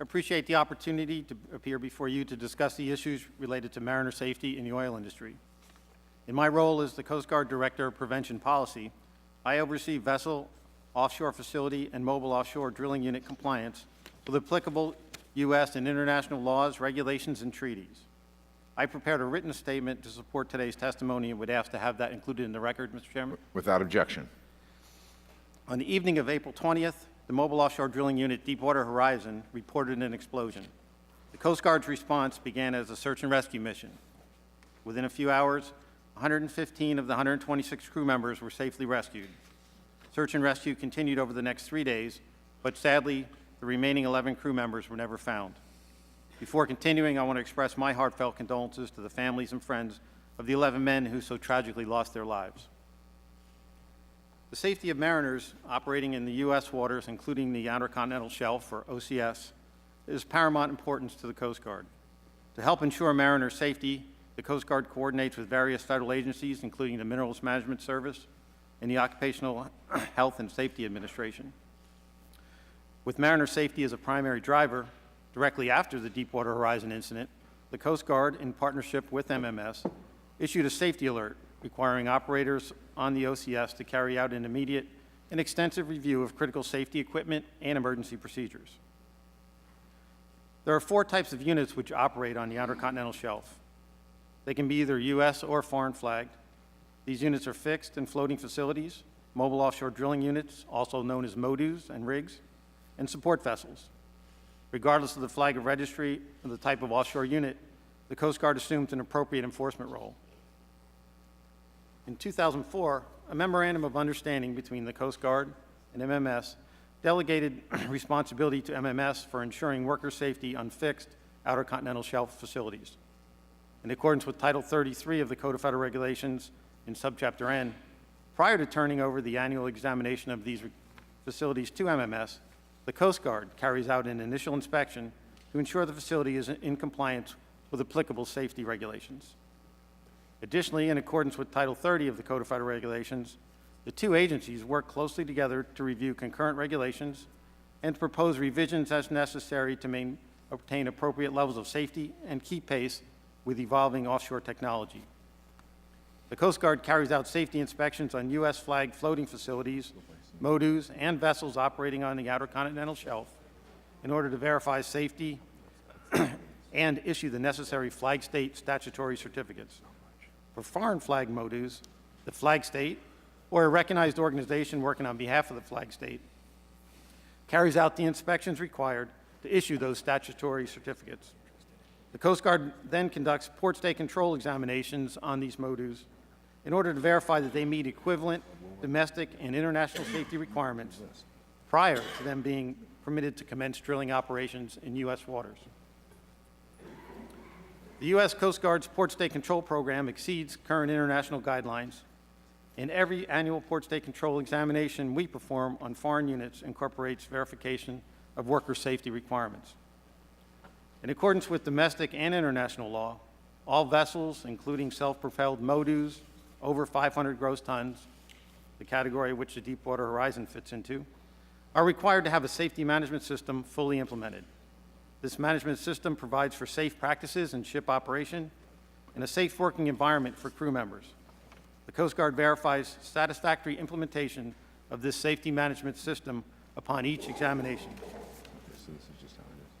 appreciate the opportunity to appear before you to discuss the issues related to mariner safety in the oil industry. In my role as the Coast Guard Director of Prevention Policy, I oversee vessel, offshore facility, and mobile offshore drilling unit compliance with applicable U.S. and international laws, regulations, and treaties. I prepared a written statement to support today's testimony and would ask to have that included in the record, Mr. Chairman. Without objection. On the evening of April 20th, the mobile offshore drilling unit Deepwater Horizon reported an explosion. The Coast Guard's response began as a search and rescue mission. Within a few hours, 115 of the 126 crew members were safely rescued. Search and rescue continued over the next 3 days, but sadly, the remaining 11 crew members were never found. Before continuing, I want to express my heartfelt condolences to the families and friends of the 11 men who so tragically lost their lives. The safety of mariners operating in the U.S. waters, including the Outer Continental Shelf, or OCS, is paramount importance to the Coast Guard. To help ensure mariner safety, the Coast Guard coordinates with various federal agencies, including the Minerals Management Service and the Occupational Health and Safety Administration. With mariner safety as a primary driver, directly after the Deepwater Horizon incident, the Coast Guard, in partnership with MMS, issued a safety alert requiring operators on the OCS to carry out an immediate and extensive review of critical safety equipment and emergency procedures. There are 4 types of units which operate on the Outer Continental Shelf. They can be either U.S. or foreign flagged. These units are fixed and floating facilities, mobile offshore drilling units, also known as MODUs and rigs, and support vessels. Regardless of the flag of registry or the type of offshore unit, the Coast Guard assumes an appropriate enforcement role. In 2004, a memorandum of understanding between the Coast Guard and MMS delegated responsibility to MMS for ensuring worker safety on fixed Outer Continental Shelf facilities. In accordance with Title 33 of the Code of Federal Regulations in Subchapter N, prior to turning over the annual examination of these facilities to MMS, the Coast Guard carries out an initial inspection to ensure the facility is in compliance with applicable safety regulations. Additionally, in accordance with Title 30 of the Code of Federal Regulations, the 2 agencies work closely together to review concurrent regulations and to propose revisions as necessary to obtain appropriate levels of safety and keep pace with evolving offshore technology. The Coast Guard carries out safety inspections on U.S. flagged floating facilities, MODUs, and vessels operating on the Outer Continental Shelf in order to verify safety and issue the necessary flag state statutory certificates. For foreign flag MODUs, the flag state, or a recognized organization working on behalf of the flag state, carries out the inspections required to issue those statutory certificates. The Coast Guard then conducts port state control examinations on these MODUs in order to verify that they meet equivalent domestic and international safety requirements prior to them being permitted to commence drilling operations in U.S. waters. The U.S. Coast Guard's Port State Control Program exceeds current international guidelines, and every annual Port State Control examination we perform on foreign units incorporates verification of worker safety requirements. In accordance with domestic and international law, all vessels, including self-propelled MODUs over 500 gross tons, the category which the Deepwater Horizon fits into, are required to have a safety management system fully implemented. This management system provides for safe practices in ship operation and a safe working environment for crew members. The Coast Guard verifies satisfactory implementation of this safety management system upon each examination.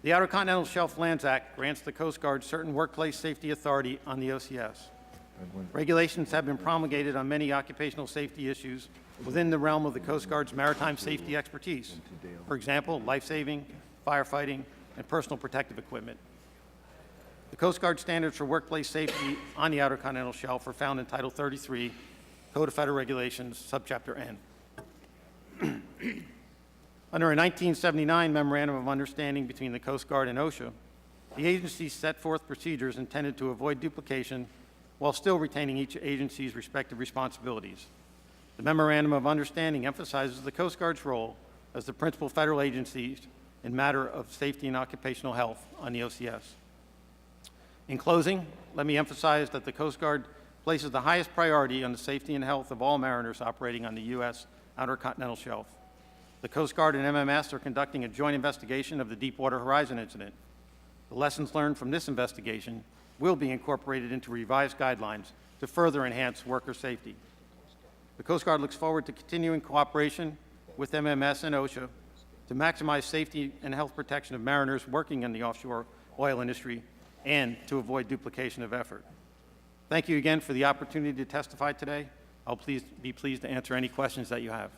The Outer Continental Shelf Lands Act grants the Coast Guard certain workplace safety authority on the OCS. Regulations have been promulgated on many occupational safety issues within the realm of the Coast Guard's maritime safety expertise. For example, life-saving, firefighting, and personal protective equipment. The Coast Guard standards for workplace safety on the Outer Continental Shelf are found in Title 33, Code of Federal Regulations, Subchapter N. Under a 1979 Memorandum of Understanding between the Coast Guard and OSHA, the agencies set forth procedures intended to avoid duplication while still retaining each agency's respective responsibilities. The Memorandum of Understanding emphasizes the Coast Guard's role as the principal federal agency in matter of safety and occupational health on the OCS. In closing, let me emphasize that the Coast Guard places the highest priority on the safety and health of all mariners operating on the U.S. Outer Continental Shelf. The Coast Guard and MMS are conducting a joint investigation of the Deepwater Horizon incident. The lessons learned from this investigation will be incorporated into revised guidelines to further enhance worker safety. The Coast Guard looks forward to continuing cooperation with MMS and OSHA to maximize safety and health protection of mariners working in the offshore oil industry and to avoid duplication of effort. Thank you again for the opportunity to testify today. I'll be pleased to answer any questions that you have.